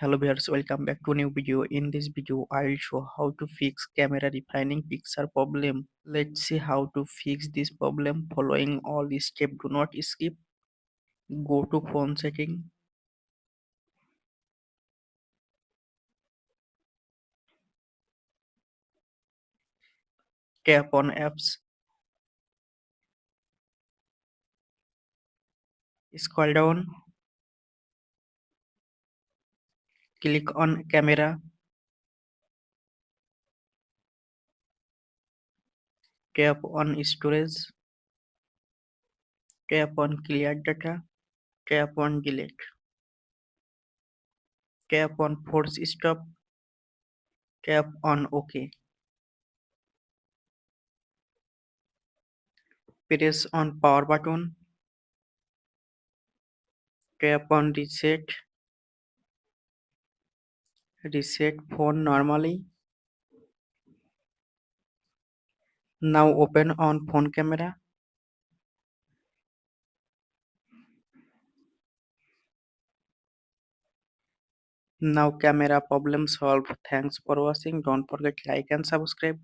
Hello viewers, welcome back to a new video. In this video, I'll show how to fix camera refining picture problem. Let's see how to fix this problem following all these steps. Do not skip. Go to phone setting, tap on apps, scroll down, click on camera, tap on storage, tap on clear data, tap on delete, tap on force stop, tap on OK. Press on power button, tap on reset phone normally. Now open on phone camera. Now camera problem solved. Thanks for watching. Don't forget like and subscribe.